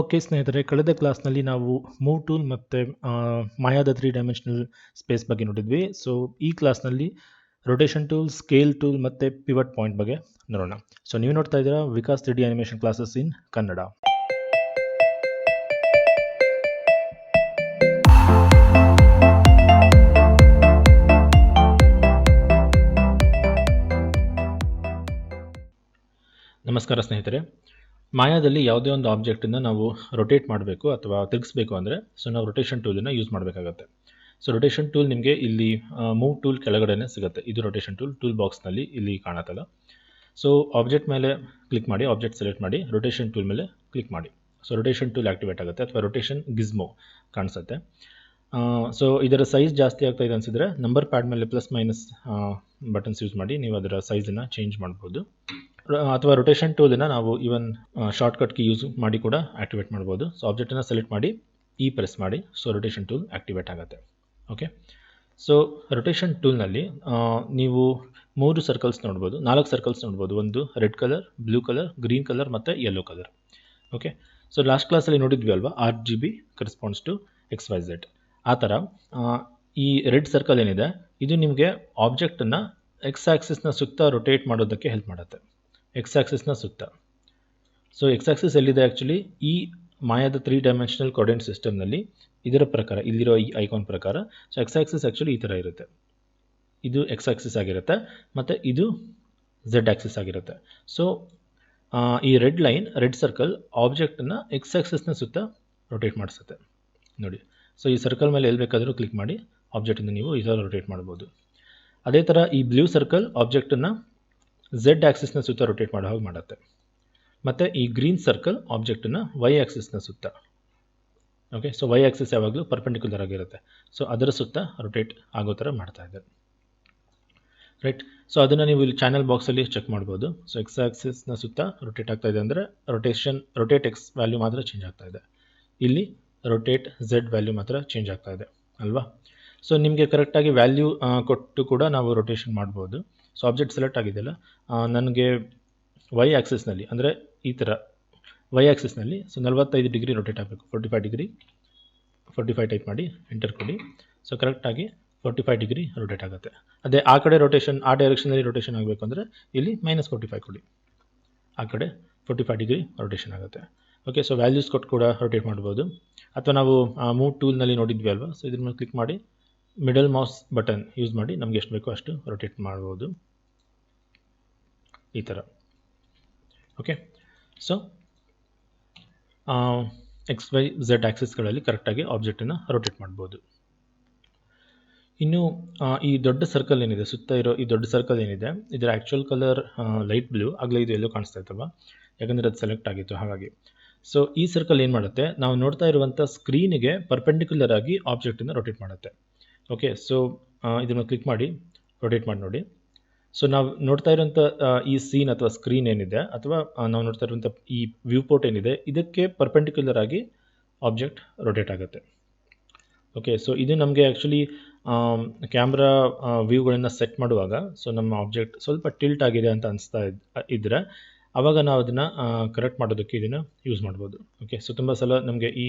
Okay ಸ್ನೇಹಿತರೆ, ಕಳೆದ ಕ್ಲಾಸ್ನಲ್ಲಿ ನಾವು ಮೂವ್ ಟೂಲ್ ಮತ್ತು ಮಾಯಾದ 3 ಡೈಮೆನ್ಷನಲ್ ಸ್ಪೇಸ್ ಬಗ್ಗೆ ನೋಡಿದ್ವಿ. ಸೊ ಈ ಕ್ಲಾಸ್ನಲ್ಲಿ ರೊಟೇಷನ್ ಟೂಲ್, ಸ್ಕೇಲ್ ಟೂಲ್ ಮತ್ತು ಪಿವಟ್ ಪಾಯಿಂಟ್ ಬಗ್ಗೆ ನೋಡೋಣ. ಸೊ ನೀವು ನೋಡ್ತಾ ಇದ್ದೀರಾ Vikas 3D animation classes in Kannada. ನಮಸ್ಕಾರ ಸ್ನೇಹಿತರೆ. ಮಾಯಾದಲ್ಲಿ ಯಾವುದೇ ಒಂದು ಆಬ್ಜೆಕ್ಟನ್ನು ನಾವು ರೊಟೇಟ್ ಮಾಡಬೇಕು ಅಥವಾ ತಿರುಗಿಸ್ಬೇಕು ಅಂದರೆ ನಾವು ರೊಟೇಷನ್ ಟೂಲನ್ನು ಯೂಸ್ ಮಾಡಬೇಕಾಗತ್ತೆ. ಸೊ ರೊಟೇಷನ್ ಟೂಲ್ ನಿಮಗೆ ಇಲ್ಲಿ ಮೂವ್ ಟೂಲ್ ಕೆಳಗಡೆನೇ ಸಿಗುತ್ತೆ. ಇದು ರೊಟೇಷನ್ ಟೂಲ್ ಬಾಕ್ಸ್ನಲ್ಲಿ ಇಲ್ಲಿ ಕಾಣುತ್ತಲ್ಲ. ಸೊ ಆಬ್ಜೆಕ್ಟ್ ಮೇಲೆ ಕ್ಲಿಕ್ ಮಾಡಿ, ಆಬ್ಜೆಕ್ಟ್ ಸೆಲೆಕ್ಟ್ ಮಾಡಿ, ರೊಟೇಷನ್ ಟೂಲ್ ಮೇಲೆ ಕ್ಲಿಕ್ ಮಾಡಿ. ಸೊ ರೊಟೇಷನ್ ಟೂಲ್ ಆಕ್ಟಿವೇಟ್ ಆಗುತ್ತೆ ಅಥವಾ ರೊಟೇಷನ್ ಗಿಸ್ಮೋ ಕಾಣಿಸುತ್ತೆ. ಸೊ ಇದರ ಸೈಜ್ ಜಾಸ್ತಿ ಆಗ್ತಾ ಇದೆ ಅನಿಸಿದ್ರೆ ನಂಬರ್ ಪ್ಯಾಡ್ ಮೇಲೆ ಪ್ಲಸ್ ಮೈನಸ್ ಬಟನ್ಸ್ ಯೂಸ್ ಮಾಡಿ ನೀವು ಅದರ ಸೈಜನ್ನು ಚೇಂಜ್ ಮಾಡ್ಬೋದು. ಅಥವಾ ರೊಟೇಷನ್ ಟೂಲನ್ನು ನಾವು ಈವನ್ ಶಾರ್ಟ್ಕಟ್ ಕೀ ಯೂಸ್ ಮಾಡಿ ಕೂಡ ಆಕ್ಟಿವೇಟ್ ಮಾಡ್ಬೋದು. ಸೊ ಆಬ್ಜೆಕ್ಟನ್ನು ಸೆಲೆಕ್ಟ್ ಮಾಡಿ ಪ್ರೆಸ್ ಮಾಡಿ, ಸೊ ರೊಟೇಷನ್ ಟೂಲ್ ಆಕ್ಟಿವೇಟ್ ಆಗುತ್ತೆ. ಓಕೆ, ಸೊ ರೊಟೇಷನ್ ಟೂಲ್ನಲ್ಲಿ ನೀವು 3 ಸರ್ಕಲ್ಸ್ ನೋಡ್ಬೋದು, 4 ಸರ್ಕಲ್ಸ್ ನೋಡ್ಬೋದು. ಒಂದು red colour, blue colour, green colour ಮತ್ತು yellow colour. Okay, so last ಕ್ಲಾಸಲ್ಲಿ ನೋಡಿದ್ವಿ ಅಲ್ವಾ, RGB ಕರೆಸ್ಪಾಂಡ್ಸ್ ಟು XYZ. ಆ ಥರ ಈ ರೆಡ್ ಸರ್ಕಲ್ ಏನಿದೆ ಇದು ನಿಮಗೆ ಆಬ್ಜೆಕ್ಟನ್ನು ಎಕ್ಸ್ ಆ್ಯಕ್ಸಿಸ್ನ ಸುತ್ತ ರೊಟೇಟ್ ಮಾಡೋದಕ್ಕೆ ಹೆಲ್ಪ್ ಮಾಡುತ್ತೆ. ಎಕ್ಸ್ ಆ್ಯಕ್ಸಿಸ್ನ ಸುತ್ತ. ಸೊ ಎಕ್ಸ್ ಆ್ಯಕ್ಸಿಸ್ ಎಲ್ಲಿದೆ ಆ್ಯಕ್ಚುಲಿ ಈ ಮಾಯಾದ 3 ಡೈಮೆನ್ಷನಲ್ ಕೋಆರ್ಡಿನೇಟ್ ಸಿಸ್ಟಮ್ನಲ್ಲಿ ಇದರ ಪ್ರಕಾರ, ಇಲ್ಲಿರೋ ಈ ಐಕಾನ್ ಪ್ರಕಾರ. ಸೊ ಎಕ್ಸ್ ಆ್ಯಕ್ಸಿಸ್ ಆ್ಯಕ್ಚುಲಿ ಈ ಥರ ಇರುತ್ತೆ. ಇದು ಎಕ್ಸ್ ಆ್ಯಕ್ಸಿಸ್ ಆಗಿರುತ್ತೆ ಮತ್ತು ಇದು ಝೆಡ್ ಆ್ಯಕ್ಸಿಸ್ ಆಗಿರುತ್ತೆ. ಸೊ ಈ ರೆಡ್ ಲೈನ್, ರೆಡ್ ಸರ್ಕಲ್ ಆಬ್ಜೆಕ್ಟನ್ನು ಎಕ್ಸ್ ಆ್ಯಕ್ಸಿಸ್ನ ಸುತ್ತ ರೊಟೇಟ್ ಮಾಡಿಸುತ್ತೆ ನೋಡಿ. ಸೊ ಈ ಸರ್ಕಲ್ ಮೇಲೆ ಎಲ್ಲಿ ಬೇಕಾದರೂ ಕ್ಲಿಕ್ ಮಾಡಿ ಆಬ್ಜೆಕ್ಟನ್ನು ನೀವು ಈ ಥರ ರೊಟೇಟ್ ಮಾಡ್ಬೋದು. ಅದೇ ಥರ ಈ ಬ್ಲೂ ಸರ್ಕಲ್ ಆಬ್ಜೆಕ್ಟನ್ನು ಝೆಡ್ ಆ್ಯಕ್ಸಿಸ್ನ ಸುತ್ತ ರೊಟೇಟ್ ಮಾಡೋ ಹಾಗೆ ಮಾಡುತ್ತೆ. ಮತ್ತು ಈ ಗ್ರೀನ್ ಸರ್ಕಲ್ ಆಬ್ಜೆಕ್ಟನ್ನು ವೈ ಆ್ಯಕ್ಸಿಸ್ನ ಸುತ್ತ. ಓಕೆ, ಸೊ ವೈ ಆ್ಯಕ್ಸಿಸ್ ಯಾವಾಗಲೂ ಪರ್ಪೆಂಡಿಕ್ಯುಲರ್ ಆಗಿರುತ್ತೆ. ಸೊ ಅದರ ಸುತ್ತ ರೊಟೇಟ್ ಆಗೋ ಥರ ಮಾಡ್ತಾ ಇದೆ. ರೈಟ್, ಸೊ ಅದನ್ನು ನೀವು ಇಲ್ಲಿ ಚಾನಲ್ ಬಾಕ್ಸಲ್ಲಿ ಚೆಕ್ ಮಾಡ್ಬೋದು. ಸೊ ಎಕ್ಸ್ ಆ್ಯಕ್ಸಿಸ್ನ ಸುತ್ತ ರೊಟೇಟ್ ಆಗ್ತಾ ಇದೆ ಅಂದರೆ ರೊಟೇಟ್ ಎಕ್ಸ್ ವ್ಯಾಲ್ಯೂ ಮಾತ್ರ ಚೇಂಜ್ ಆಗ್ತಾ ಇದೆ. ಇಲ್ಲಿ ರೊಟೇಟ್ ಝೆಡ್ ವ್ಯಾಲ್ಯೂ ಮಾತ್ರ ಚೇಂಜ್ ಆಗ್ತಾ ಇದೆ ಅಲ್ವಾ. ಸೊ ನಿಮಗೆ ಕರೆಕ್ಟಾಗಿ ವ್ಯಾಲ್ಯೂ ಕೊಟ್ಟು ಕೂಡ ನಾವು ರೊಟೇಷನ್ ಮಾಡ್ಬೋದು. ಸೊ ಆಬ್ಜೆಕ್ಟ್ ಸೆಲೆಕ್ಟ್ ಆಗಿದೆಯಲ್ಲ, ನನಗೆ ವೈ ಆ್ಯಕ್ಸಿಸ್ನಲ್ಲಿ ಅಂದರೆ ಈ ಥರ ವೈ ಆ್ಯಕ್ಸಿಸ್ನಲ್ಲಿ ಸೊ 45 ಡಿಗ್ರಿ ರೊಟೇಟ್ ಆಗಬೇಕು. 45 ಟೈಪ್ ಮಾಡಿ ಎಂಟರ್ ಕೊಡಿ. ಸೊ ಕರೆಕ್ಟಾಗಿ 45 ಡಿಗ್ರಿ ರೊಟೇಟ್ ಆಗುತ್ತೆ. ಅದೇ ಆ ಕಡೆ ರೊಟೇಷನ್, ಆ ಡೈರೆಕ್ಷನಲ್ಲಿ ರೊಟೇಷನ್ ಆಗಬೇಕು ಅಂದರೆ ಇಲ್ಲಿ -45 ಕೊಡಿ. ಆ ಕಡೆ 45 ಡಿಗ್ರಿ ರೊಟೇಷನ್ ಆಗುತ್ತೆ. ಓಕೆ, ಸೊ ವ್ಯಾಲ್ಯೂಸ್ ಕೊಟ್ಟು ಕೂಡ ರೊಟೇಟ್ ಮಾಡ್ಬೋದು. ಅಥವಾ ನಾವು ಮೂವ್ ಟೂಲ್ನಲ್ಲಿ ನೋಡಿದ್ವಿ ಅಲ್ವಾ, ಸೊ ಇದ್ರ ಮೇಲೆ ಕ್ಲಿಕ್ ಮಾಡಿ ಮಿಡಲ್ ಮೌಸ್ ಬಟನ್ ಯೂಸ್ ಮಾಡಿ ನಮಗೆ ಎಷ್ಟು ಬೇಕೋ ಅಷ್ಟು ರೊಟೇಟ್ ಮಾಡ್ಬೋದು ಈ ಥರ. ಓಕೆ, ಸೊ XYZ ಆ್ಯಕ್ಸಿಸ್ಗಳಲ್ಲಿ ಕರೆಕ್ಟಾಗಿ ಆಬ್ಜೆಕ್ಟನ್ನು ರೊಟೇಟ್ ಮಾಡ್ಬೋದು. ಇನ್ನು ಈ ದೊಡ್ಡ ಸರ್ಕಲ್ ಏನಿದೆ, ಸುತ್ತ ಇರೋ ಈ ದೊಡ್ಡ ಸರ್ಕಲ್ ಏನಿದೆ, ಇದರ ಆ್ಯಕ್ಚುಯಲ್ ಕಲರ್ ಲೈಟ್ ಬ್ಲೂ, ಆಗಲೇ ಇದು ಎಲ್ಲೋ ಕಾಣಿಸ್ತಾ ಇತ್ತಲ್ವ, ಯಾಕಂದರೆ ಅದು ಸೆಲೆಕ್ಟ್ ಆಗಿತ್ತು ಹಾಗಾಗಿ. ಸೊ ಈ ಸರ್ಕಲ್ ಏನು ಮಾಡುತ್ತೆ, ನಾವು ನೋಡ್ತಾ ಇರುವಂಥ ಸ್ಕ್ರೀನಿಗೆ ಪರ್ಪೆಂಡಿಕ್ಯುಲರ್ ಆಗಿ ಆಬ್ಜೆಕ್ಟನ್ನು ರೊಟೇಟ್ ಮಾಡುತ್ತೆ. ಓಕೆ, ಸೊ ಇದನ್ನು ಕ್ಲಿಕ್ ಮಾಡಿ ರೊಟೇಟ್ ಮಾಡಿ ನೋಡಿ. ಸೊ ನಾವು ನೋಡ್ತಾ ಇರೋಂಥ ಈ ಸೀನ್ ಅಥವಾ ಸ್ಕ್ರೀನ್ ಏನಿದೆ, ಅಥವಾ ನಾವು ನೋಡ್ತಾ ಇರುವಂಥ ಈ ವ್ಯೂ ಪೋರ್ಟ್ ಏನಿದೆ, ಇದಕ್ಕೆ ಪರ್ಪೆಂಡಿಕ್ಯುಲರ್ ಆಗಿ ಆಬ್ಜೆಕ್ಟ್ ರೊಟೇಟ್ ಆಗುತ್ತೆ. ಓಕೆ, ಸೊ ಇದು ನಮಗೆ ಆ್ಯಕ್ಚುಲಿ ಕ್ಯಾಮ್ರಾ ವ್ಯೂಗಳನ್ನು ಸೆಟ್ ಮಾಡುವಾಗ ಸೊ ನಮ್ಮ ಆಬ್ಜೆಕ್ಟ್ ಸ್ವಲ್ಪ ಟಿಲ್ಟ್ ಆಗಿದೆ ಅಂತ ಅನಿಸ್ತಾ ಇದ್ದರೆ ಆವಾಗ ನಾವು ಅದನ್ನು ಕರೆಕ್ಟ್ ಮಾಡೋದಕ್ಕೆ ಇದನ್ನು ಯೂಸ್ ಮಾಡ್ಬೋದು. ಓಕೆ, ಸೊ ತುಂಬ ಸಲ ನಮಗೆ ಈ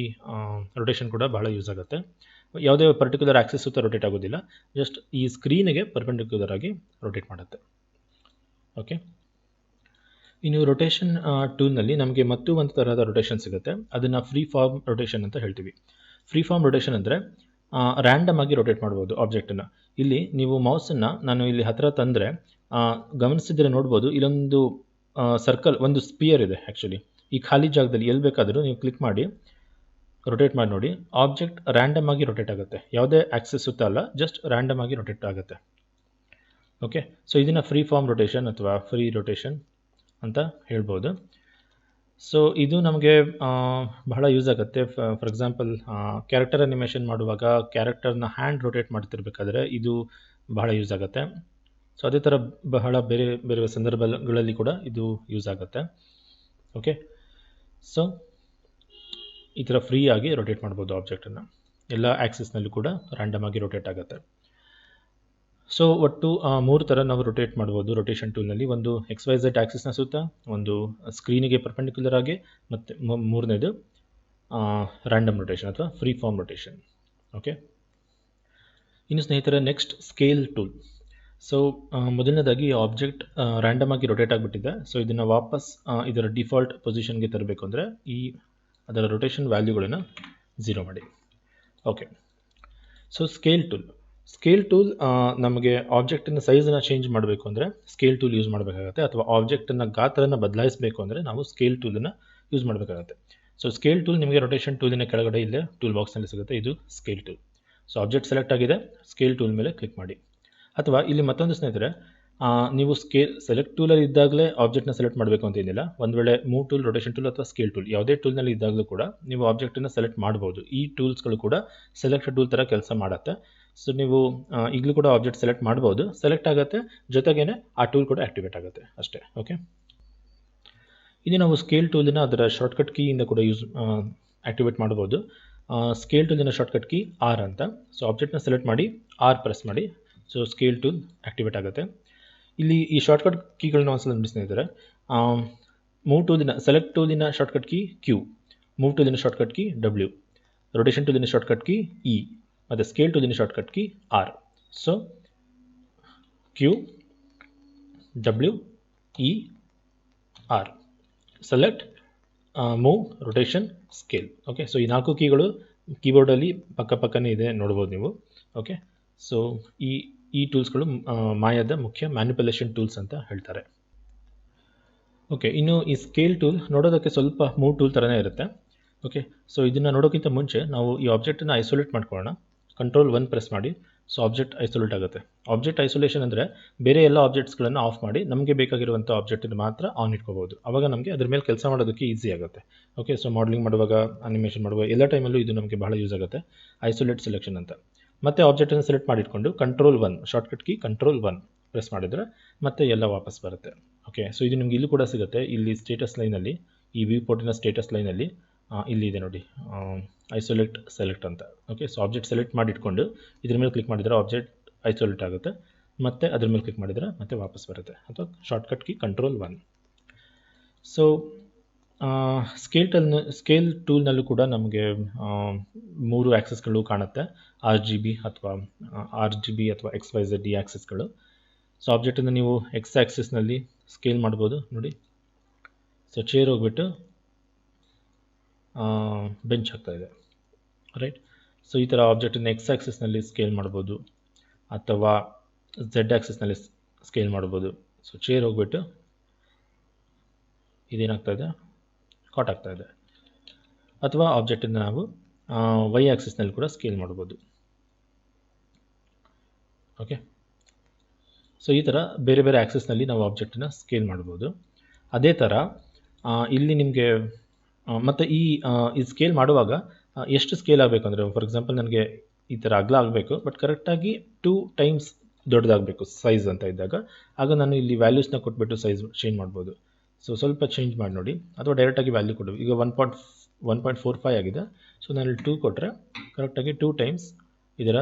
ರೊಟೇಷನ್ ಕೂಡ ಭಾಳ ಯೂಸ್ ಆಗುತ್ತೆ. ಯಾವುದೇ ಪರ್ಟಿಕ್ಯುಲರ್ ಆ್ಯಕ್ಸಿಸ್ ಸುತ್ತ ರೊಟೇಟ್ ಆಗೋದಿಲ್ಲ, ಜಸ್ಟ್ ಈ ಸ್ಕ್ರೀನಿಗೆ ಪರ್ಪೆಂಡಿಕ್ಯುಲರ್ ಆಗಿ ರೊಟೇಟ್ ಮಾಡುತ್ತೆ. ಓಕೆ, ಇನ್ನು ರೊಟೇಷನ್ ಟೂಲ್ನಲ್ಲಿ ನಮಗೆ ಮತ್ತೂ ಒಂದು ತರಹದ ರೊಟೇಷನ್ ಸಿಗುತ್ತೆ. ಅದನ್ನು ಫ್ರೀ ಫಾರ್ಮ್ ರೊಟೇಷನ್ ಅಂತ ಹೇಳ್ತೀವಿ. ಫ್ರೀ ಫಾರ್ಮ್ ರೊಟೇಷನ್ ಅಂದರೆ ರ್ಯಾಂಡಮ್ ಆಗಿ ರೊಟೇಟ್ ಮಾಡ್ಬೋದು ಆಬ್ಜೆಕ್ಟನ್ನು. ಇಲ್ಲಿ ನೀವು ಮೌಸನ್ನು ನಾನು ಇಲ್ಲಿ ಹತ್ತಿರ ತಂದರೆ ಗಮನಿಸಿದರೆ ನೋಡ್ಬೋದು, ಇಲ್ಲೊಂದು ಸರ್ಕಲ್, ಒಂದು ಸ್ಪಿಯರ್ ಇದೆ. ಆ್ಯಕ್ಚುಲಿ ಈ ಖಾಲಿ ಜಾಗದಲ್ಲಿ ಎಲ್ಲಿ ಬೇಕಾದರೂ ನೀವು ಕ್ಲಿಕ್ ಮಾಡಿ ರೊಟೇಟ್ ಮಾಡಿ ನೋಡಿ, ಆಬ್ಜೆಕ್ಟ್ ರ್ಯಾಂಡಮ್ ಆಗಿ ರೊಟೇಟ್ ಆಗುತ್ತೆ. ಯಾವುದೇ ಆ್ಯಕ್ಸಿಸ್ ಸುತ್ತ ಅಲ್ಲ, ಜಸ್ಟ್ ರ್ಯಾಂಡಮ್ ಆಗಿ ರೊಟೇಟ್ ಆಗುತ್ತೆ. ಓಕೆ, ಸೊ ಇದನ್ನು ಫ್ರೀ ಫಾರ್ಮ್ ರೊಟೇಷನ್ ಅಥವಾ ಫ್ರೀ ರೊಟೇಷನ್ ಅಂತ ಹೇಳ್ಬೋದು. ಸೊ ಇದು ನಮಗೆ ಬಹಳ ಯೂಸ್ ಆಗುತ್ತೆ. ಫಾರ್ ಎಕ್ಸಾಂಪಲ್ ಕ್ಯಾರೆಕ್ಟರ್ ಅನಿಮೇಷನ್ ಮಾಡುವಾಗ ಕ್ಯಾರೆಕ್ಟರ್ನ ಹ್ಯಾಂಡ್ ರೊಟೇಟ್ ಮಾಡ್ತಿರ್ಬೇಕಾದ್ರೆ ಇದು ಬಹಳ ಯೂಸ್ ಆಗುತ್ತೆ. ಸೊ ಅದೇ ಥರ ಬಹಳ ಬೇರೆ ಬೇರೆ ಸಂದರ್ಭಗಳಲ್ಲಿ ಕೂಡ ಇದು ಯೂಸ್ ಆಗುತ್ತೆ. ಓಕೆ, ಸೊ ಈ ಥರ ಫ್ರೀ ಆಗಿ ರೊಟೇಟ್ ಮಾಡ್ಬೋದು ಆಬ್ಜೆಕ್ಟನ್ನು. ಎಲ್ಲ ಆ್ಯಕ್ಸಿಸ್ನಲ್ಲೂ ಕೂಡ ರ್ಯಾಂಡಮ್ ಆಗಿ ರೊಟೇಟ್ ಆಗುತ್ತೆ. ಸೊ ಒಟ್ಟು 3 ಥರ ನಾವು ರೊಟೇಟ್ ಮಾಡ್ಬೋದು ರೊಟೇಷನ್ ಟೂಲ್ನಲ್ಲಿ. ಒಂದು XYZ ಆ್ಯಕ್ಸಿಸ್ನ ಸುತ್ತ, ಒಂದು ಸ್ಕ್ರೀನಿಗೆ ಪರ್ಪೆಂಡಿಕ್ಯುಲರ್ ಆಗಿ, ಮತ್ತು ಮೂರನೇದು ರ್ಯಾಂಡಮ್ ರೊಟೇಷನ್ ಅಥವಾ ಫ್ರೀ ಫಾರ್ಮ್ ರೊಟೇಷನ್. ಓಕೆ, ಇನ್ನು ಸ್ನೇಹಿತರೆ ನೆಕ್ಸ್ಟ್ ಸ್ಕೇಲ್ ಟೂಲ್. ಸೊ ಮೊದಲನೇದಾಗಿ ಆಬ್ಜೆಕ್ಟ್ ರ್ಯಾಂಡಮ್ ಆಗಿ ರೊಟೇಟ್ ಆಗಿಬಿಟ್ಟಿದೆ. ಸೊ ಇದನ್ನು ವಾಪಸ್ ಇದರ ಡಿಫಾಲ್ಟ್ ಪೊಸಿಷನ್ಗೆ ತರಬೇಕು ಅಂದರೆ ಅದರ ರೊಟೇಷನ್ ವ್ಯಾಲ್ಯೂಗಳನ್ನು 0 ಮಾಡಿ. ಓಕೆ, ಸೊ ಸ್ಕೇಲ್ ಟೂಲ್ ನಮಗೆ ಆಬ್ಜೆಕ್ಟಿನ ಸೈಜನ್ನು ಚೇಂಜ್ ಮಾಡಬೇಕು ಅಂದರೆ ಸ್ಕೇಲ್ ಟೂಲ್ ಯೂಸ್ ಮಾಡಬೇಕಾಗುತ್ತೆ, ಅಥವಾ ಆಬ್ಜೆಕ್ಟನ್ನು ಗಾತ್ರನ ಬದಲಾಯಿಸಬೇಕು ಅಂದರೆ ನಾವು ಸ್ಕೇಲ್ ಟೂಲನ್ನು ಯೂಸ್ ಮಾಡಬೇಕಾಗುತ್ತೆ. ಸೊ ಸ್ಕೇಲ್ ಟೂಲ್ ನಿಮಗೆ ರೊಟೇಷನ್ ಟೂಲಿನ ಕೆಳಗಡೆ ಇಲ್ಲೇ ಟೂಲ್ ಬಾಕ್ಸ್ನಲ್ಲಿ ಸಿಗುತ್ತೆ. ಇದು scale tool. So object select ಆಗಿದೆ, ಸ್ಕೇಲ್ ಟೂಲ್ ಮೇಲೆ ಕ್ಲಿಕ್ ಮಾಡಿ. ಅಥವಾ ಇಲ್ಲಿ ಮತ್ತೊಂದು ಸ್ನೇಹಿತರೆ, ನೀವು ಸೆಲೆಕ್ಟ್ ಟೂಲಲ್ಲಿ ಇದ್ದಾಗಲೇ ಆಬ್ಜೆಕ್ಟ್ನ ಸೆಲೆಕ್ಟ್ ಮಾಡಬೇಕು ಅಂತ ಏನಿಲ್ಲ. ಒಂದು ವೇಳೆ ಮೂವ್ ಟೂಲ್, ರೊಟೇಷನ್ ಟೂಲ್ ಅಥವಾ ಸ್ಕೇಲ್ ಟೂಲ್ ಯಾವುದೇ ಟೂಲ್ನಲ್ಲಿ ಇದ್ದಾಗಲೂ ಕೂಡ ನೀವು ಆಬ್ಜೆಕ್ಟನ್ನು ಸೆಲೆಕ್ಟ್ ಮಾಡ್ಬೋದು. ಈ ಟೂಲ್ಸ್ಗಳು ಕೂಡ ಸೆಲೆಕ್ಟ್ ಟೂಲ್ ಥರ ಕೆಲಸ ಮಾಡುತ್ತೆ. ಸೊ ನೀವು ಈಗಲೂ ಕೂಡ ಆಬ್ಜೆಕ್ಟ್ ಸೆಲೆಕ್ಟ್ ಮಾಡ್ಬೋದು, ಸೆಲೆಕ್ಟ್ ಆಗುತ್ತೆ, ಜೊತೆಗೇನೆ ಆ ಟೂಲ್ ಕೂಡ ಆ್ಯಕ್ಟಿವೇಟ್ ಆಗುತ್ತೆ ಅಷ್ಟೇ. ಓಕೆ, ಇನ್ನು ನಾವು ಸ್ಕೇಲ್ ಟೂಲಿನ ಅದರ ಶಾರ್ಟ್ಕಟ್ ಕೀಯಿಂದ ಕೂಡ ಆ್ಯಕ್ಟಿವೇಟ್ ಮಾಡ್ಬೋದು. ಸ್ಕೇಲ್ ಟೂಲಿನ ಶಾರ್ಟ್ಕಟ್ ಕೀ R ಅಂತ. ಸೊ ಆಬ್ಜೆಕ್ಟ್ನ ಸೆಲೆಕ್ಟ್ ಮಾಡಿ R ಪ್ರೆಸ್ ಮಾಡಿ. ಸೊ ಸ್ಕೇಲ್ ಟೂಲ್ ಆ್ಯಕ್ಟಿವೇಟ್ ಆಗುತ್ತೆ. ಇಲ್ಲಿ ಈ ಶಾರ್ಟ್ಕಟ್ ಕೀಗಳನ್ನ ಒಂದ್ಸಲ ನೋಡಿ ಸ್ನೇಹಿತರೆ. ಮೂವ್ ಟೂಲಿನ ಸೆಲೆಕ್ಟ್ ಟೂಲಿನ ಶಾರ್ಟ್ಕಟ್ ಕೀ Q, ಮೂವ್ ಟೂಲಿನ ಶಾರ್ಟ್ಕಟ್ ಕೀ W, ರೊಟೇಷನ್ ಟೂಲಿನ ಶಾರ್ಟ್ಕಟ್ ಕೀ E, ಮತ್ತು ಸ್ಕೇಲ್ ಟೂಲಿನ shortcut key R. So Q, W, E, R. Select, move, rotation, scale. Okay, so ಈ 4 ಕೀಗಳು ಕೀಬೋರ್ಡಲ್ಲಿ ಪಕ್ಕನೇ ಇದೆ, ನೋಡ್ಬೋದು ನೀವು. ಓಕೆ, ಸೊ ಈ ಟೂಲ್ಸ್ಗಳು ಮಾಯಾದ ಮುಖ್ಯ ಮ್ಯಾನಿಪುಲೇಷನ್ ಟೂಲ್ಸ್ ಅಂತ ಹೇಳ್ತಾರೆ. ಓಕೆ, ಇನ್ನು ಈ ಸ್ಕೇಲ್ ಟೂಲ್ ನೋಡೋದಕ್ಕೆ ಸ್ವಲ್ಪ ಮೂವ್ ಟೂಲ್ ಥರನೇ ಇರುತ್ತೆ. ಓಕೆ, ಸೊ ಇದನ್ನು ನೋಡೋಕ್ಕಿಂತ ಮುಂಚೆ ನಾವು ಈ ಆಬ್ಜೆಕ್ಟನ್ನು ಐಸೋಲೇಟ್ ಮಾಡ್ಕೊಳ್ಳೋಣ. Ctrl+1 ಪ್ರೆಸ್ ಮಾಡಿ. ಸೊ ಆಬ್ಜೆಕ್ಟ್ ಐಸೋಲೇಟ್ ಆಗುತ್ತೆ. ಆಬ್ಜೆಕ್ಟ್ ಐಸೋಲೇಷನ್ ಅಂದರೆ ಬೇರೆ ಎಲ್ಲ ಆಬ್ಜೆಕ್ಟ್ಸ್ಗಳನ್ನು ಆಫ್ ಮಾಡಿ ನಮಗೆ ಬೇಕಾಗಿರುವಂಥ ಆಬ್ಜೆಕ್ಟನ್ನು ಮಾತ್ರ ಆನ್ ಇಟ್ಕೋಬೋದು. ಆವಾಗ ನಮಗೆ ಅದ್ರ ಮೇಲೆ ಕೆಲಸ ಮಾಡೋದಕ್ಕೆ ಈಸಿ ಆಗುತ್ತೆ. ಓಕೆ, ಸೊ ಮಾಡಲಿಂಗ್ ಮಾಡುವಾಗ, ಅನಿಮೇಷನ್ ಮಾಡುವಾಗ ಎಲ್ಲ ಟೈಮಲ್ಲೂ ಇದು ನಮಗೆ ಬಹಳ ಯೂಸ್ ಆಗುತ್ತೆ. ಐಸೋಲೇಟ್ ಸೆಲೆಕ್ಷನ್ ಅಂತ. ಮತ್ತೆ ಆಬ್ಜೆಕ್ಟನ್ನು ಸೆಲೆಕ್ಟ್ ಮಾಡಿಟ್ಕೊಂಡು Ctrl+1 shortcut key Ctrl+1 press ಮಾಡಿದರೆ ಮತ್ತೆ ಎಲ್ಲ ವಾಪಸ್ ಬರುತ್ತೆ. ಓಕೆ, ಸೊ ಇದು ನಿಮ್ಗೆ ಇಲ್ಲೂ ಕೂಡ ಸಿಗುತ್ತೆ. ಇಲ್ಲಿ ಸ್ಟೇಟಸ್ ಲೈನಲ್ಲಿ, ಈ ವ್ಯೂ ಪೋರ್ಟಿನ ಸ್ಟೇಟಸ್ ಲೈನಲ್ಲಿ ಇಲ್ಲಿ ಇದೆ ನೋಡಿ, ಐಸೋಲೇಟ್ ಸೆಲೆಕ್ಟ್ ಅಂತ. ಓಕೆ, ಸೊ ಆಬ್ಜೆಕ್ಟ್ ಸೆಲೆಕ್ಟ್ ಮಾಡಿಟ್ಕೊಂಡು ಇದ್ರ ಮೇಲೆ ಕ್ಲಿಕ್ ಮಾಡಿದರೆ ಆಬ್ಜೆಕ್ಟ್ ಐಸೋಲೇಟ್ ಆಗುತ್ತೆ. ಮತ್ತು ಅದ್ರ ಮೇಲೆ ಕ್ಲಿಕ್ ಮಾಡಿದರೆ ಮತ್ತೆ ವಾಪಸ್ ಬರುತ್ತೆ. ಅಥವಾ shortcut key Ctrl+1. So scale ಟೂಲ್ನಲ್ಲೂ ಕೂಡ ನಮಗೆ 3 ಆ್ಯಕ್ಸಸ್ಗಳು ಕಾಣುತ್ತೆ. RGB ಅಥವಾ XYZ ಈ ಆ್ಯಕ್ಸಸ್ಗಳು. ಸೊ ಆಬ್ಜೆಕ್ಟನ್ನು ನೀವು X ಆ್ಯಕ್ಸಿಸ್ನಲ್ಲಿ ಸ್ಕೇಲ್ ಮಾಡ್ಬೋದು ನೋಡಿ. ಸೊ ಚೇರ್ ಹೋಗ್ಬಿಟ್ಟು ಬೆಂಚ್ ಆಗ್ತಾ ಇದೆ, ರೈಟ್. ಸೊ ಈ ಥರ ಆಬ್ಜೆಕ್ಟನ್ನು X ಆ್ಯಕ್ಸಿಸ್ನಲ್ಲಿ ಸ್ಕೇಲ್ ಮಾಡ್ಬೋದು, ಅಥವಾ Z ಆ್ಯಕ್ಸಿಸ್ನಲ್ಲಿ ಸ್ಕೇಲ್ ಮಾಡ್ಬೋದು. ಸೊ ಚೇರ್ ಹೋಗ್ಬಿಟ್ಟು ಇದೇನಾಗ್ತಾ ಇದೆ, ಕಾಟ್ ಆಗ್ತಾ ಇದೆ. ಅಥವಾ ಆಬ್ಜೆಕ್ಟನ್ನು ನಾವು Y ಆ್ಯಕ್ಸಿಸ್ನಲ್ಲಿ ಕೂಡ ಸ್ಕೇಲ್ ಮಾಡ್ಬೋದು. ಓಕೆ, ಸೊ ಈ ಥರ ಬೇರೆ ಬೇರೆ ಆ್ಯಕ್ಸಿಸ್ನಲ್ಲಿ ನಾವು ಆಬ್ಜೆಕ್ಟನ್ನು ಸ್ಕೇಲ್ ಮಾಡ್ಬೋದು. ಅದೇ ಥರ ಇಲ್ಲಿ ನಿಮಗೆ ಮತ್ತು ಈ ಸ್ಕೇಲ್ ಮಾಡುವಾಗ ಎಷ್ಟು ಸ್ಕೇಲ್ ಆಗಬೇಕು ಅಂದರೆ, ಫಾರ್ ಎಕ್ಸಾಂಪಲ್ ನನಗೆ ಈ ಥರ ಅಗಲ ಆಗಬೇಕು, ಬಟ್ ಕರೆಕ್ಟಾಗಿ 2 ಟೈಮ್ಸ್ ದೊಡ್ಡದಾಗಬೇಕು ಸೈಜ್ ಅಂತ ಇದ್ದಾಗ, ಆಗ ನಾನು ಇಲ್ಲಿ ವ್ಯಾಲ್ಯೂಸ್ನ ಕೊಟ್ಬಿಟ್ಟು ಸೈಜ್ ಚೇಂಜ್ ಮಾಡ್ಬೋದು. ಸೊ ಸ್ವಲ್ಪ ಚೇಂಜ್ ಮಾಡಿ ನೋಡಿ, ಅಥವಾ ಡೈರೆಕ್ಟಾಗಿ ವ್ಯಾಲ್ಯೂ ಕೊಡು. ಈಗ 1.45 ಆಗಿದೆ. ಸೊ ನಾನು ಇಲ್ಲಿ 2 ಕೊಟ್ಟರೆ ಕರೆಕ್ಟಾಗಿ 2 ಟೈಮ್ಸ್ ಇದರ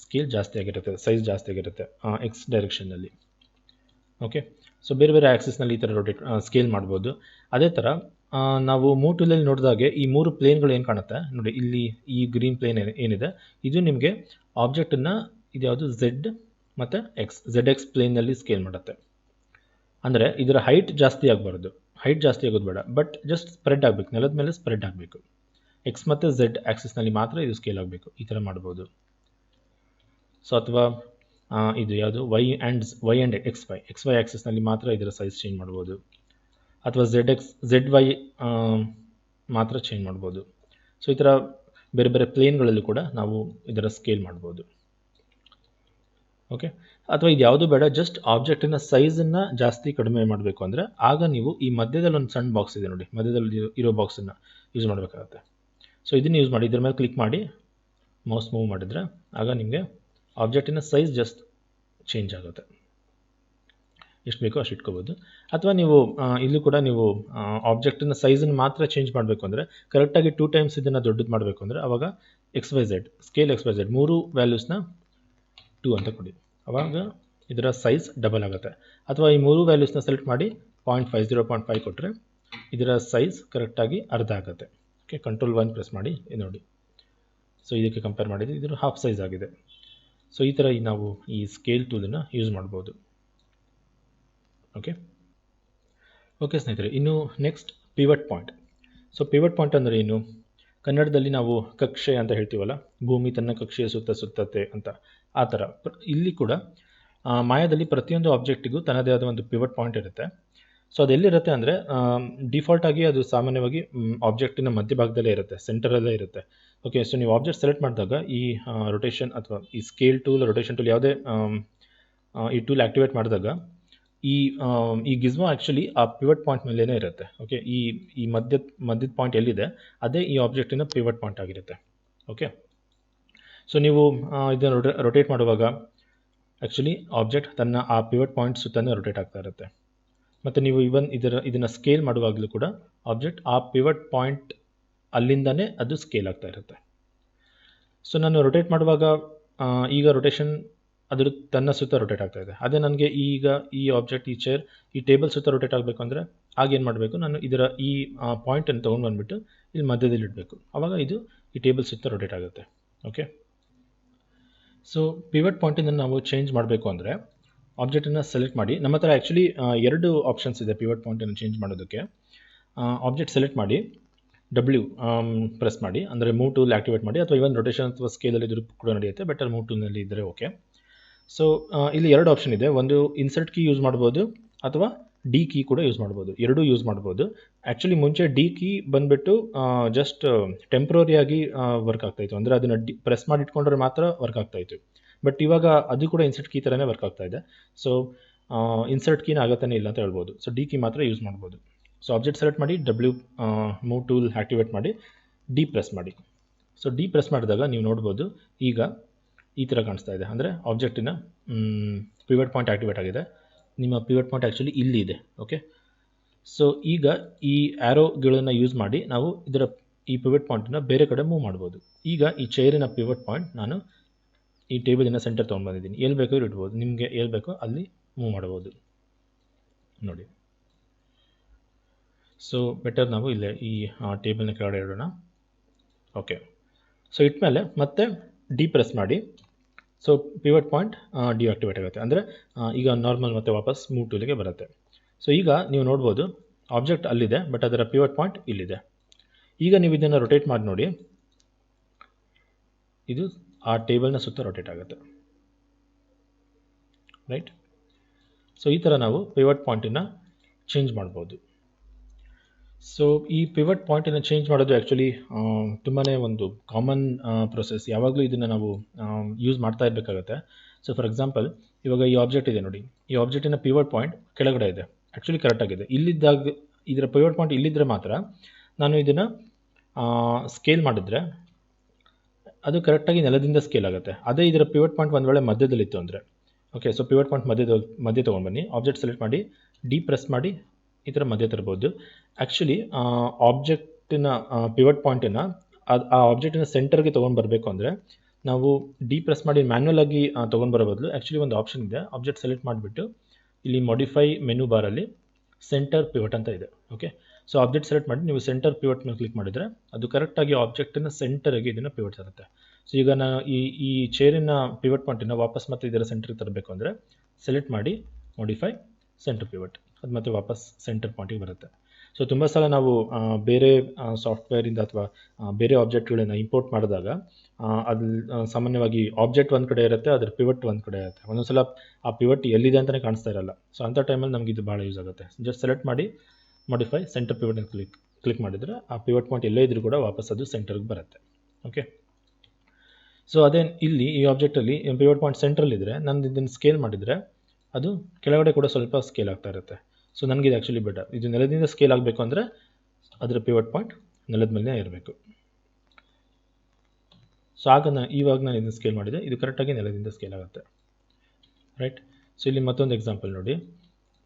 ಸ್ಕೇಲ್ ಜಾಸ್ತಿ ಆಗಿರುತ್ತೆ, ಸೈಜ್ ಜಾಸ್ತಿ ಆಗಿರುತ್ತೆ X ಡೈರೆಕ್ಷನ್ನಲ್ಲಿ. ಓಕೆ, ಸೊ ಬೇರೆ ಬೇರೆ ಆ್ಯಕ್ಸಿಸ್ನಲ್ಲಿ ಈ ಥರ ಸ್ಕೇಲ್ ಮಾಡ್ಬೋದು. ಅದೇ ಥರ ನಾವು ಮೂವ್ ಟೂಲಲ್ಲಿ ನೋಡಿದಾಗೆ ಈ 3 ಪ್ಲೇನ್ಗಳು ಏನು ಕಾಣುತ್ತೆ ನೋಡಿ, ಇಲ್ಲಿ ಈ ಗ್ರೀನ್ ಪ್ಲೇನ್ ಏನಿದೆ ಇದು ನಿಮಗೆ ಆಬ್ಜೆಕ್ಟನ್ನು ಇದ್ಯಾವುದು Z ಮತ್ತು ZX ಪ್ಲೇನ್ನಲ್ಲಿ ಸ್ಕೇಲ್ ಮಾಡುತ್ತೆ. ಅಂದರೆ ಇದರ ಹೈಟ್ ಜಾಸ್ತಿ ಆಗಬಾರ್ದು, ಹೈಟ್ ಜಾಸ್ತಿ ಆಗೋದು ಬೇಡ, ಬಟ್ ಜಸ್ಟ್ ಸ್ಪ್ರೆಡ್ ಆಗಬೇಕು, ನೆಲದ ಮೇಲೆ ಸ್ಪ್ರೆಡ್ ಆಗಬೇಕು. X ಮತ್ತು Z ಆ್ಯಕ್ಸಿಸ್ನಲ್ಲಿ ಮಾತ್ರ ಇದು ಸ್ಕೇಲ್ ಆಗಬೇಕು. ಈ ಥರ ಮಾಡ್ಬೋದು. ಸೊ ಅಥವಾ ಇದು ಯಾವುದು ವೈ ಆ್ಯಂಡ್ ಎಕ್ಸ್ ವೈ ಆ್ಯಕ್ಸಿಸ್ನಲ್ಲಿ ಮಾತ್ರ ಇದರ ಸೈಜ್ ಚೇಂಜ್ ಮಾಡ್ಬೋದು. ಅಥವಾ ZY ಮಾತ್ರ ಚೇಂಜ್ ಮಾಡ್ಬೋದು. ಸೊ ಈ ಥರ ಬೇರೆ ಬೇರೆ ಪ್ಲೇನ್ಗಳಲ್ಲೂ ಕೂಡ ನಾವು ಇದರ ಸ್ಕೇಲ್ ಮಾಡ್ಬೋದು. ಓಕೆ, ಅಥವಾ ಇದು ಯಾವುದು ಬೇಡ, ಜಸ್ಟ್ ಆಬ್ಜೆಕ್ಟಿನ ಸೈಜನ್ನು ಜಾಸ್ತಿ ಕಡಿಮೆ ಮಾಡಬೇಕು ಅಂದರೆ ಆಗ ನೀವು ಈ ಮಧ್ಯದಲ್ಲಿ ಒಂದು ಸಣ್ಣ ಬಾಕ್ಸ್ ಇದೆ ನೋಡಿ, ಮಧ್ಯದಲ್ಲಿ ಇರೋ ಬಾಕ್ಸನ್ನು ಯೂಸ್ ಮಾಡಬೇಕಾಗುತ್ತೆ. ಸೊ ಇದನ್ನು ಯೂಸ್ ಮಾಡಿ, ಇದ್ರ ಮೇಲೆ ಕ್ಲಿಕ್ ಮಾಡಿ ಮೌಸ್ ಮೂವ್ ಮಾಡಿದರೆ ಆಗ ನಿಮಗೆ ಆಬ್ಜೆಕ್ಟಿನ ಸೈಜ್ ಜಸ್ಟ್ ಚೇಂಜ್ ಆಗುತ್ತೆ. ಎಷ್ಟು ಬೇಕೋ ಅಷ್ಟು ಇಟ್ಕೋಬೋದು. ಅಥವಾ ನೀವು ಇಲ್ಲೂ ಕೂಡ ನೀವು ಆಬ್ಜೆಕ್ಟಿನ ಸೈಜನ್ನು ಮಾತ್ರ ಚೇಂಜ್ ಮಾಡಬೇಕು ಅಂದರೆ ಕರೆಕ್ಟಾಗಿ 2 ಟೈಮ್ಸ್ ಇದನ್ನು ದೊಡ್ಡದು ಮಾಡಬೇಕು ಅಂದರೆ ಆವಾಗ XYZ ಸ್ಕೇಲ್ XYZ 3 ವ್ಯಾಲ್ಯೂಸ್ನ 2 ಅಂತ ಕೊಡಿ, ಆವಾಗ ಇದರ ಸೈಜ್ ಡಬಲ್ ಆಗುತ್ತೆ. ಅಥವಾ ಈ 3 ವ್ಯಾಲ್ಯೂಸ್ನ ಸೆಲೆಕ್ಟ್ ಮಾಡಿ 0.5 ಕೊಟ್ಟರೆ ಇದರ ಸೈಜ್ ಕರೆಕ್ಟಾಗಿ ಅರ್ಧ ಆಗುತ್ತೆ. ಓಕೆ, Ctrl+1 ಪ್ರೆಸ್ ಮಾಡಿ ಇದು ನೋಡಿ. ಸೊ ಇದಕ್ಕೆ ಕಂಪೇರ್ ಮಾಡಿದರೆ ಇದು ಹಾಫ್ ಸೈಜ್ ಆಗಿದೆ. ಸೊ ಈ ಥರ ನಾವು ಈ ಸ್ಕೇಲ್ ಟೂಲನ್ನು ಯೂಸ್ ಮಾಡ್ಬೋದು. ಓಕೆ ಸ್ನೇಹಿತರೆ, ಇನ್ನು next pivot point. So pivot point ಅಂದರೆ ಏನು? ಕನ್ನಡದಲ್ಲಿ ನಾವು ಕಕ್ಷೆ ಅಂತ ಹೇಳ್ತೀವಲ್ಲ, ಭೂಮಿ ತನ್ನ ಕಕ್ಷೆಯ ಸುತ್ತತ್ತೆ ಅಂತ, ಆ ಥರ ಇಲ್ಲಿ ಕೂಡ ಮಾಯಾದಲ್ಲಿ ಪ್ರತಿಯೊಂದು ಆಬ್ಜೆಕ್ಟಿಗೂ ತನ್ನದೇ ಆದ ಒಂದು ಪಿವಟ್ ಪಾಯಿಂಟ್ ಇರುತ್ತೆ. ಸೊ ಅದೆಲ್ಲಿರುತ್ತೆ ಅಂದರೆ ಡಿಫಾಲ್ಟಾಗಿ ಅದು ಸಾಮಾನ್ಯವಾಗಿ ಆಬ್ಜೆಕ್ಟಿನ ಮಧ್ಯಭಾಗದಲ್ಲೇ ಇರುತ್ತೆ, ಸೆಂಟರಲ್ಲೇ ಇರುತ್ತೆ. ಓಕೆ, ಸೊ ನೀವು ಆಬ್ಜೆಕ್ಟ್ ಸೆಲೆಕ್ಟ್ ಮಾಡಿದಾಗ ಈ ರೊಟೇಷನ್ ಅಥವಾ ಈ ಸ್ಕೇಲ್ ಟೂಲ್, ರೊಟೇಷನ್ ಟೂಲ್ ಯಾವುದೇ ಈ ಟೂಲ್ ಆ್ಯಕ್ಟಿವೇಟ್ ಮಾಡಿದಾಗ ಈ ಗಿಸ್ಮೋ ಆ್ಯಕ್ಚುಲಿ ಆ ಪಿವಟ್ ಪಾಯಿಂಟ್ ಮೇಲೇ ಇರುತ್ತೆ. ಓಕೆ, ಈ ಮಧ್ಯದ ಪಾಯಿಂಟ್ ಎಲ್ಲಿದೆ ಅದೇ ಈ ಆಬ್ಜೆಕ್ಟಿನ ಪಿವಟ್ ಪಾಯಿಂಟ್ ಆಗಿರುತ್ತೆ. ಓಕೆ, ಸೊ ನೀವು ಇದನ್ನು ರೊಟೇಟ್ ಮಾಡುವಾಗ ಆ್ಯಕ್ಚುಲಿ ಆಬ್ಜೆಕ್ಟ್ ತನ್ನ ಆ ಪಿವಟ್ ಪಾಯಿಂಟ್ ಸುತ್ತನೇ ರೊಟೇಟ್ ಆಗ್ತಾ ಇರುತ್ತೆ. ಮತ್ತು ನೀವು ಇದನ್ನು ಸ್ಕೇಲ್ ಮಾಡುವಾಗಲೂ ಕೂಡ ಆಬ್ಜೆಕ್ಟ್ ಆ ಪಿವಟ್ ಪಾಯಿಂಟ್ ಅಲ್ಲಿಂದನೇ ಅದು ಸ್ಕೇಲ್ ಆಗ್ತಾ ಇರುತ್ತೆ. ಸೊ ನಾನು ರೊಟೇಟ್ ಮಾಡುವಾಗ ಈಗ ರೊಟೇಷನ್ ಅದ್ರ ತನ್ನ ಸುತ್ತ ರೊಟೇಟ್ ಆಗ್ತಾ ಇದೆ. ಅದೇ ನನಗೆ ಈಗ ಈ ಆಬ್ಜೆಕ್ಟ್, ಈ ಚೇರ್, ಈ ಟೇಬಲ್ ಸುತ್ತ ರೊಟೇಟ್ ಆಗಬೇಕು ಅಂದರೆ ಆಗೇನು ಮಾಡಬೇಕು, ನಾನು ಈ ಪಾಯಿಂಟನ್ನು ತೊಗೊಂಡು ಬಂದುಬಿಟ್ಟು ಇಲ್ಲಿ ಮಧ್ಯದಲ್ಲಿ ಇಡಬೇಕು. ಆವಾಗ ಇದು ಈ ಟೇಬಲ್ ಸುತ್ತ ರೊಟೇಟ್ ಆಗುತ್ತೆ. ಓಕೆ, ಸೊ ಪಿವಟ್ ಪಾಯಿಂಟನ್ನು ನಾವು ಚೇಂಜ್ ಮಾಡಬೇಕು ಅಂದರೆ ಆಬ್ಜೆಕ್ಟನ್ನು ಸೆಲೆಕ್ಟ್ ಮಾಡಿ. ನಮ್ಮ ಹತ್ರ ಆ್ಯಕ್ಚುಲಿ 2 ಆಪ್ಷನ್ಸ್ ಇದೆ ಪಿವಟ್ ಪಾಯಿಂಟನ್ನು ಚೇಂಜ್ ಮಾಡೋದಕ್ಕೆ. ಆಬ್ಜೆಕ್ಟ್ ಸೆಲೆಕ್ಟ್ ಮಾಡಿ, W ಪ್ರೆಸ್ ಮಾಡಿ, ಅಂದರೆ ಮೂವ್ ಟೂಲ್ ಆ್ಯಕ್ಟಿವೇಟ್ ಮಾಡಿ, ಅಥವಾ ಇವನ್ ರೊಟೇಷನ್ ಅಥವಾ ಸ್ಕೇಲಲ್ಲಿ ಇದ್ರೂ ಕೂಡ ನಡೆಯುತ್ತೆ. ಬೆಟರ್ ಮೂವ್ ಟೂಲ್ನಲ್ಲಿ ಇದ್ದರೆ ಓಕೆ. ಸೊ ಇಲ್ಲಿ 2 ಆಪ್ಷನ್ ಇದೆ. ಒಂದು ಇನ್ಸರ್ಟ್ ಕೀ ಯೂಸ್ ಮಾಡ್ಬೋದು ಅಥವಾ ಡಿ ಕೀ ಕೂಡ ಯೂಸ್ ಮಾಡ್ಬೋದು, ಎರಡೂ ಯೂಸ್ ಮಾಡ್ಬೋದು. ಆ್ಯಕ್ಚುಲಿ ಮುಂಚೆ ಡಿ ಕೀ ಬಂದುಬಿಟ್ಟು ಜಸ್ಟ್ ಟೆಂಪ್ರರಿಯಾಗಿ ವರ್ಕ್ ಆಗ್ತಾಯಿತ್ತು, ಅಂದರೆ ಅದನ್ನು ಪ್ರೆಸ್ ಮಾಡಿ ಇಟ್ಕೊಂಡ್ರೆ ಮಾತ್ರ ವರ್ಕ್ ಆಗ್ತಾಯಿತ್ತು. ಬಟ್ ಇವಾಗ ಅದು ಕೂಡ ಇನ್ಸರ್ಟ್ ಕೀ ಥರನೇ ವರ್ಕ್ ಆಗ್ತಾ ಇದೆ. ಸೊ ಇನ್ಸರ್ಟ್ ಕೀನ ಆಗತ್ತಾನೆ ಇಲ್ಲ ಅಂತ ಹೇಳ್ಬೋದು. ಸೊ ಡಿ ಕೀ ಮಾತ್ರ ಯೂಸ್ ಮಾಡ್ಬೋದು. ಸೊ ಆಬ್ಜೆಕ್ಟ್ ಸೆಲೆಕ್ಟ್ ಮಾಡಿ, W ಮೂವ್ ಟೂಲ್ ಆ್ಯಕ್ಟಿವೇಟ್ ಮಾಡಿ, ಡಿ ಪ್ರೆಸ್ ಮಾಡಿ. ಸೊ ಡಿ ಪ್ರೆಸ್ ಮಾಡಿದಾಗ ನೀವು ನೋಡ್ಬೋದು ಈಗ ಈ ಥರ ಕಾಣಿಸ್ತಾ ಇದೆ, ಅಂದರೆ ಆಬ್ಜೆಕ್ಟಿನ ಪಿವಟ್ ಪಾಯಿಂಟ್ ಆ್ಯಕ್ಟಿವೇಟ್ ಆಗಿದೆ. ನಿಮ್ಮ ಪಿವಟ್ ಪಾಯಿಂಟ್ ಆ್ಯಕ್ಚುಲಿ ಇಲ್ಲಿ ಇದೆ. ಓಕೆ, ಸೊ ಈಗ ಈ ಆ್ಯರೋಗಳನ್ನು ಯೂಸ್ ಮಾಡಿ ನಾವು ಈ ಪಿವಟ್ ಪಾಯಿಂಟನ್ನು ಬೇರೆ ಕಡೆ ಮೂವ್ ಮಾಡ್ಬೋದು. ಈಗ ಈ ಚೇರಿನ ಪಿವಟ್ ಪಾಯಿಂಟ್ ನಾನು ಈ ಟೇಬಲಿನ ಸೆಂಟರ್ ತೊಗೊಂಡು ಬಂದಿದ್ದೀನಿ. ಎಲ್ಲಿ ಬೇಕಾದ್ರೂ ಇಡ್ಬೋದು, ನಿಮಗೆ ಎಲ್ಲಿ ಬೇಕೋ ಅಲ್ಲಿ ಮೂವ್ ಮಾಡ್ಬೋದು ನೋಡಿ. ಸೊ ಬೆಟರ್ ನಾವು ಇಲ್ಲೇ ಈ ಟೇಬಲ್ನ ಕೆಳಗಡೆ ಇಡೋಣ. ಓಕೆ, ಸೊ ಇಟ್ಮೇಲೆ ಮತ್ತೆ ಡಿ ಪ್ರೆಸ್ ಮಾಡಿ. ಸೊ ಪಿವಟ್ ಪಾಯಿಂಟ್ ಡಿಆಕ್ಟಿವೇಟ್ ಆಗುತ್ತೆ, ಅಂದರೆ ಈಗ ನಾರ್ಮಲ್ ಮತ್ತೆ ವಾಪಸ್ ಮೂವ್ ಟೂಲಿಗೆ ಬರುತ್ತೆ. ಸೊ ಈಗ ನೀವು ನೋಡ್ಬೋದು ಆಬ್ಜೆಕ್ಟ್ ಅಲ್ಲಿದೆ, ಬಟ್ ಅದರ ಪಿವಟ್ ಪಾಯಿಂಟ್ ಇಲ್ಲಿದೆ. ಈಗ ನೀವು ಇದನ್ನು ರೊಟೇಟ್ ಮಾಡಿ ನೋಡಿ, ಇದು ಆ ಟೇಬಲ್ನ ಸುತ್ತ ರೊಟೇಟ್ ಆಗುತ್ತೆ. ರೈಟ್, ಸೊ ಈ ಥರ ನಾವು ಪಿವಟ್ ಪಾಯಿಂಟನ್ನು ಚೇಂಜ್ ಮಾಡ್ಬೋದು. ಸೊ ಈ ಪಿವಟ್ ಪಾಯಿಂಟನ್ನು ಚೇಂಜ್ ಮಾಡೋದು ಆ್ಯಕ್ಚುಲಿ ತುಂಬಾ ಒಂದು ಕಾಮನ್ ಪ್ರೊಸೆಸ್. ಯಾವಾಗಲೂ ಇದನ್ನು ನಾವು ಯೂಸ್ ಮಾಡ್ತಾ ಇರಬೇಕಾಗತ್ತೆ. ಸೊ ಫಾರ್ ಎಕ್ಸಾಂಪಲ್, ಇವಾಗ ಈ ಆಬ್ಜೆಕ್ಟ್ ಇದೆ ನೋಡಿ, ಈ ಆಬ್ಜೆಕ್ಟಿನ ಪಿವಟ್ ಪಾಯಿಂಟ್ ಕೆಳಗಡೆ ಇದೆ, ಆ್ಯಕ್ಚುಲಿ ಕರೆಕ್ಟಾಗಿದೆ. ಇಲ್ಲಿದ್ದಾಗ ಇದರ ಪಿವಟ್ ಪಾಯಿಂಟ್ ಇಲ್ಲಿದ್ದರೆ ಮಾತ್ರ ನಾನು ಇದನ್ನು ಸ್ಕೇಲ್ ಮಾಡಿದ್ರೆ ಅದು ಕರೆಕ್ಟಾಗಿ ನೆಲದಿಂದ ಸ್ಕೇಲ್ ಆಗುತ್ತೆ. ಅದೇ ಇದರ ಪಿವಟ್ ಪಾಯಿಂಟ್ ಒಂದು ವೇಳೆ ಮಧ್ಯದಲ್ಲಿತ್ತು ಅಂದರೆ, ಓಕೆ, ಸೊ ಪಿವಟ್ ಪಾಯಿಂಟ್ ಮಧ್ಯೆ ತೊಗೊಂಡು ಬನ್ನಿ, ಆಬ್ಜೆಕ್ಟ್ ಸೆಲೆಕ್ಟ್ ಮಾಡಿ, ಡಿ ಪ್ರೆಸ್ ಮಾಡಿ, ಈ ಥರ ಮಧ್ಯೆ ತರ್ಬೋದು. ಆ್ಯಕ್ಚುಲಿ ಆಬ್ಜೆಕ್ಟಿನ ಪಿವಟ್ ಪಾಯಿಂಟನ್ನು ಆ ಆಬ್ಜೆಕ್ಟಿನ ಸೆಂಟರ್ಗೆ ತೊಗೊಂಡು ಬರಬೇಕು ಅಂದರೆ ನಾವು ಡಿ ಪ್ರೆಸ್ ಮಾಡಿ ಮ್ಯಾನ್ಯಲ್ ಆಗಿ ತೊಗೊಂಡು ಬರೋ ಬದಲು ಆ್ಯಕ್ಚುಲಿ ಒಂದು ಆಪ್ಷನ್ ಇದೆ. ಆಬ್ಜೆಕ್ಟ್ ಸೆಲೆಕ್ಟ್ ಮಾಡಿಬಿಟ್ಟು ಇಲ್ಲಿ ಮಾಡಿಫೈ ಮೆನು ಬಾರಲ್ಲಿ ಸೆಂಟರ್ ಪಿವಟ್ ಅಂತ ಇದೆ. ಓಕೆ, ಸೊ ಆಬ್ಜೆಕ್ಟ್ ಸೆಲೆಕ್ಟ್ ಮಾಡಿ ನೀವು ಸೆಂಟರ್ ಪಿವಟ್ ಮೇಲೆ ಕ್ಲಿಕ್ ಮಾಡಿದರೆ ಅದು ಕರೆಕ್ಟಾಗಿ ಆಬ್ಜೆಕ್ಟಿನ ಸೆಂಟರ್ಗೆ ಇದನ್ನು ಪಿವಟ್ ತರುತ್ತೆ. ಸೊ ಈಗ ನಾನು ಈ ಚೇರಿನ ಪಿವಟ್ ಪಾಯಿಂಟನ್ನು ವಾಪಸ್ ಮತ್ತೆ ಇದರ ಸೆಂಟರ್ಗೆ ತರಬೇಕು ಅಂದರೆ ಸೆಲೆಕ್ಟ್ ಮಾಡಿ ಮಾಡಿಫೈ ಸೆಂಟರ್ ಪಿವಟ್, ಅದು ಮತ್ತೆ ವಾಪಸ್ ಸೆಂಟರ್ ಪಾಯಿಂಟಿಗೆ ಬರುತ್ತೆ. ಸೊ ತುಂಬ ಸಲ ನಾವು ಬೇರೆ ಸಾಫ್ಟ್ವೇರಿಂದ ಅಥವಾ ಬೇರೆ ಆಬ್ಜೆಕ್ಟ್ಗಳನ್ನು ಇಂಪೋರ್ಟ್ ಮಾಡಿದಾಗ ಅದು ಸಾಮಾನ್ಯವಾಗಿ ಆಬ್ಜೆಕ್ಟ್ ಒಂದು ಕಡೆ ಇರುತ್ತೆ, ಅದರ ಪಿವಟ್ ಒಂದು ಕಡೆ ಇರುತ್ತೆ. ಒಂದೊಂದು ಸಲ ಆ ಪಿವಟ್ ಎಲ್ಲಿದೆ ಅಂತಲೇ ಕಾಣಿಸ್ತಾ ಇರಲ್ಲ. ಸೊ ಅಂಥ ಟೈಮಲ್ಲಿ ನಮಗೆ ಇದು ಭಾಳ ಯೂಸ್ ಆಗುತ್ತೆ. ಜಸ್ಟ್ ಸೆಲೆಕ್ಟ್ ಮಾಡಿ ಮಾಡಿಫೈ ಸೆಂಟರ್ ಪಿವಟ್ ಕ್ಲಿಕ್ ಮಾಡಿದರೆ ಆ ಪಿವಟ್ ಪಾಯಿಂಟ್ ಎಲ್ಲೇ ಇದ್ರೂ ಕೂಡ ವಾಪಸ್ ಅದು ಸೆಂಟರ್ಗೆ ಬರುತ್ತೆ. ಓಕೆ, ಸೊ ಅದೇ ಇಲ್ಲಿ ಈ ಆಬ್ಜೆಕ್ಟಲ್ಲಿ ಪಿವಟ್ ಪಾಯಿಂಟ್ ಸೆಂಟ್ರಲ್ಲಿದ್ದರೆ ನಾನು ಇದನ್ನು ಸ್ಕೇಲ್ ಮಾಡಿದರೆ ಅದು ಕೆಳಗಡೆ ಕೂಡ ಸ್ವಲ್ಪ ಸ್ಕೇಲ್ ಆಗ್ತಾ ಇರುತ್ತೆ. ಸೊ ನನಗೆ ಇದು ಆ್ಯಕ್ಚುಲಿ ಬೆಟರ್. ಇದು ನೆಲದಿಂದ ಸ್ಕೇಲ್ ಆಗಬೇಕು ಅಂದರೆ ಅದರ ಪಿವಟ್ ಪಾಯಿಂಟ್ ನೆಲದ ಮೇಲೆ ಇರಬೇಕು. ಸೊ ಆಗ ಇವಾಗ ನಾನು ಇದನ್ನು ಸ್ಕೇಲ್ ಮಾಡಿದೆ, ಇದು ಕರೆಕ್ಟಾಗಿ ನೆಲದಿಂದ ಸ್ಕೇಲ್ ಆಗುತ್ತೆ. ರೈಟ್, ಸೊ ಇಲ್ಲಿ ಮತ್ತೊಂದು ಎಕ್ಸಾಂಪಲ್ ನೋಡಿ,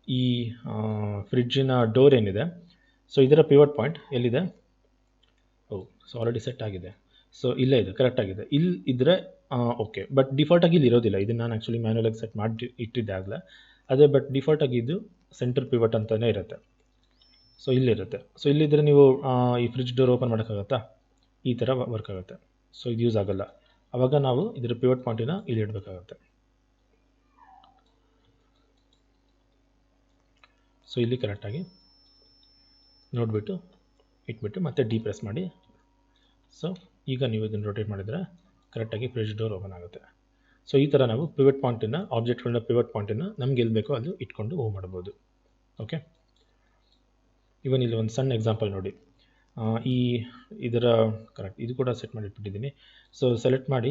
ಈ ಫ್ರಿಡ್ಜಿನ ಡೋರ್ ಏನಿದೆ, ಸೊ ಇದರ ಪಿವಟ್ ಪಾಯಿಂಟ್ ಎಲ್ಲಿದೆ? ಸೊ ಆಲ್ರೆಡಿ ಸೆಟ್ ಆಗಿದೆ. ಸೊ ಇಲ್ಲೇ ಇದೆ, ಕರೆಕ್ಟಾಗಿದೆ. ಇಲ್ಲಿ ಇದ್ದರೆ ಓಕೆ, ಬಟ್ ಡಿಫಾಲ್ಟಾಗಿ ಇಲ್ಲಿ ಇರೋದಿಲ್ಲ. ಇದನ್ನು ನಾನು ಆ್ಯಕ್ಚುಲಿ ಮ್ಯಾನ್ಯಲಾಗಿ ಸೆಟ್ ಮಾಡಿ ಇಟ್ಟಿದ್ದೆ ಆಗಲೇ. ಅದೇ ಬಟ್ ಡಿಫಾಲ್ಟಾಗಿ ಇದು ಸೆಂಟರ್ ಪಿವಟ್ ಅಂತಲೇ ಇರುತ್ತೆ. ಸೊ ಇಲ್ಲಿರುತ್ತೆ. ಸೊ ಇಲ್ಲಿದ್ದರೆ ನೀವು ಈ ಫ್ರಿಡ್ಜ್ ಡೋರ್ ಓಪನ್ ಮಾಡೋಕ್ಕಾಗತ್ತಾ? ಈ ಥರ ವರ್ಕ್ ಆಗುತ್ತೆ. ಸೊ ಇದು ಯೂಸ್ ಆಗಲ್ಲ. ಆವಾಗ ನಾವು ಇದರ ಪಿವಟ್ ಪಾಯಿಂಟಿನ ಇಲ್ಲಿ ಇಡಬೇಕಾಗುತ್ತೆ. ಸೊ ಇಲ್ಲಿ ಕರೆಕ್ಟಾಗಿ ನೋಡಿಬಿಟ್ಟು ಇಟ್ಬಿಟ್ಟು ಮತ್ತೆ ಡಿಪ್ರೆಸ್ ಮಾಡಿ. ಸೊ ಈಗ ನೀವು ಇದನ್ನು ರೊಟೇಟ್ ಮಾಡಿದರೆ ಕರೆಕ್ಟಾಗಿ ಫ್ರಿಡ್ಜ್ ಡೋರ್ ಓಪನ್ ಆಗುತ್ತೆ. ಸೊ ಈ ಥರ ನಾವು ಪಿವಟ್ ಪಾಯಿಂಟಿನ ಆಬ್ಜೆಕ್ಟ್ಗಳನ್ನ ಪಿವಟ್ ಪಾಯಿಂಟಿನ ನಮ್ಗೆ ಎಲ್ಲಿ ಬೇಕೋ ಅದು ಇಟ್ಕೊಂಡು ಮೂವ್ ಮಾಡ್ಬೋದು. ಓಕೆ, ಇವನ್ ಇಲ್ಲಿ ಒಂದು ಸಣ್ಣ ಎಕ್ಸಾಂಪಲ್ ನೋಡಿ. ಇದರ ಕರೆಕ್ಟ್ ಇದು ಕೂಡ ಸೆಟ್ ಮಾಡಿ ಇಟ್ಬಿಟ್ಟಿದ್ದೀನಿ. ಸೊ ಸೆಲೆಕ್ಟ್ ಮಾಡಿ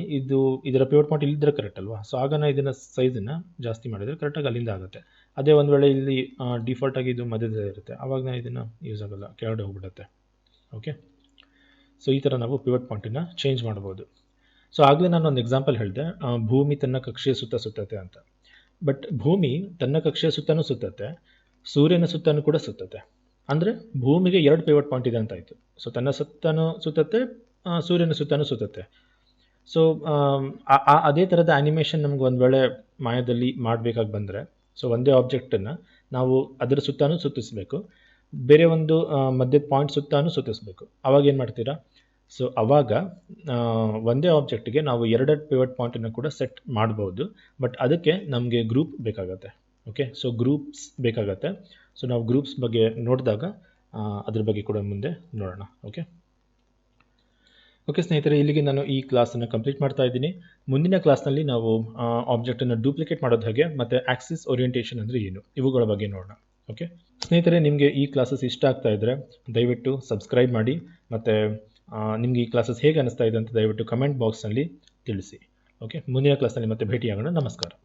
ಇದರ ಪಿವಟ್ ಪಾಯಿಂಟ್ ಇಲ್ಲಿದ್ದರೆ ಕರೆಕ್ಟ್ ಅಲ್ವಾ? ಸೊ ಆಗ ನಾನು ಇದನ್ನು ಸೈಜನ್ನು ಜಾಸ್ತಿ ಮಾಡಿದರೆ ಕರೆಕ್ಟಾಗಿ ಅಲ್ಲಿಂದ ಆಗುತ್ತೆ. ಅದೇ ಒಂದು ವೇಳೆ ಇಲ್ಲಿ ಡಿಫಾಲ್ಟಾಗಿ ಇದು ಮಧ್ಯದಲ್ಲಿ ಇರುತ್ತೆ, ಆವಾಗ ನಾನು ಇದನ್ನು ಯೂಸ್ ಆಗಲ್ಲ, ಕೆಳಗಡೆ ಹೋಗ್ಬಿಡುತ್ತೆ. ಓಕೆ, ಸೊ ಈ ಥರ ನಾವು ಪಿವಟ್ ಪಾಯಿಂಟನ್ನು ಚೇಂಜ್ ಮಾಡ್ಬೋದು. ಸೊ ಆಗಲೇ ನಾನು ಒಂದು ಎಕ್ಸಾಂಪಲ್ ಹೇಳಿದೆ, ಭೂಮಿ ತನ್ನ ಕಕ್ಷೆಯ ಸುತ್ತ ಸುತ್ತತ್ತೆ ಅಂತ. ಬಟ್ ಭೂಮಿ ತನ್ನ ಕಕ್ಷೆಯ ಸುತ್ತನೂ ಸುತ್ತತ್ತೆ, ಸೂರ್ಯನ ಸುತ್ತನೂ ಕೂಡ ಸುತ್ತತ್ತೆ. ಅಂದರೆ ಭೂಮಿಗೆ 2 ಪಿವಟ್ ಪಾಯಿಂಟ್ ಇದೆ ಅಂತ ಆಯಿತು. ಸೊ ತನ್ನ ಸುತ್ತನೂ ಸುತ್ತತ್ತೆ, ಸೂರ್ಯನ ಸುತ್ತನೂ ಸುತ್ತತ್ತೆ. ಸೊ ಅದೇ ಥರದ ಆ್ಯನಿಮೇಷನ್ ನಮ್ಗೆ ಒಂದು ವೇಳೆ ಮಾಯಾದಲ್ಲಿ ಮಾಡಬೇಕಾಗಿ ಬಂದರೆ, ಸೊ ಒಂದೇ ಆಬ್ಜೆಕ್ಟನ್ನು ನಾವು ಅದರ ಸುತ್ತನೂ ಸುತ್ತಿಸಬೇಕು, ಬೇರೆ ಒಂದು ಮಧ್ಯದ ಪಾಯಿಂಟ್ ಸುತ್ತನೂ ಸುತ್ತಿಸಬೇಕು. ಅವಾಗ ಏನು ಮಾಡ್ತೀರಾ? ಸೊ ಅವಾಗ ಒಂದೇ ಆಬ್ಜೆಕ್ಟ್ಗೆ ನಾವು 2 ಪಿವಟ್ ಪಾಯಿಂಟನ್ನು ಕೂಡ ಸೆಟ್ ಮಾಡ್ಬೋದು. ಬಟ್ ಅದಕ್ಕೆ ನಮಗೆ ಗ್ರೂಪ್ ಬೇಕಾಗತ್ತೆ. ಓಕೆ, ಸೊ ಗ್ರೂಪ್ಸ್ ಬೇಕಾಗತ್ತೆ. ಸೊ ನಾವು ಗ್ರೂಪ್ಸ್ ಬಗ್ಗೆ ನೋಡಿದಾಗ ಅದ್ರ ಬಗ್ಗೆ ಕೂಡ ಮುಂದೆ ನೋಡೋಣ. ಓಕೆ ಸ್ನೇಹಿತರೆ, ಇಲ್ಲಿಗೆ ನಾನು ಈ ಕ್ಲಾಸನ್ನು ಕಂಪ್ಲೀಟ್ ಮಾಡ್ತಾ ಇದ್ದೀನಿ. ಮುಂದಿನ ಕ್ಲಾಸ್ನಲ್ಲಿ ನಾವು ಆಬ್ಜೆಕ್ಟನ್ನು ಡೂಪ್ಲಿಕೇಟ್ ಮಾಡೋದು ಹೇಗೆ ಮತ್ತು ಆಕ್ಸಿಸ್ ಓರಿಯೆಂಟೇಷನ್ ಅಂದರೆ ಏನು, ಇವುಗಳ ಬಗ್ಗೆ ನೋಡೋಣ. ಓಕೆ ಸ್ನೇಹಿತರೆ, ನಿಮಗೆ ಈ ಕ್ಲಾಸಸ್ ಇಷ್ಟ ಆಗ್ತಾ ಇದ್ದರೆ ದಯವಿಟ್ಟು ಸಬ್ಸ್ಕ್ರೈಬ್ ಮಾಡಿ, ಮತ್ತು ನಿಮಗೆ ಈ ಕ್ಲಾಸಸ್ ಹೇಗೆ ಅನಿಸ್ತಾ ಇದೆ ಅಂತ ದಯವಿಟ್ಟು ಕಮೆಂಟ್ ಬಾಕ್ಸ್ನಲ್ಲಿ ತಿಳಿಸಿ. ಓಕೆ, ಮುಂದಿನ ಕ್ಲಾಸ್ನಲ್ಲಿ ಮತ್ತೆ ಭೇಟಿಯಾಗೋಣ. ನಮಸ್ಕಾರ.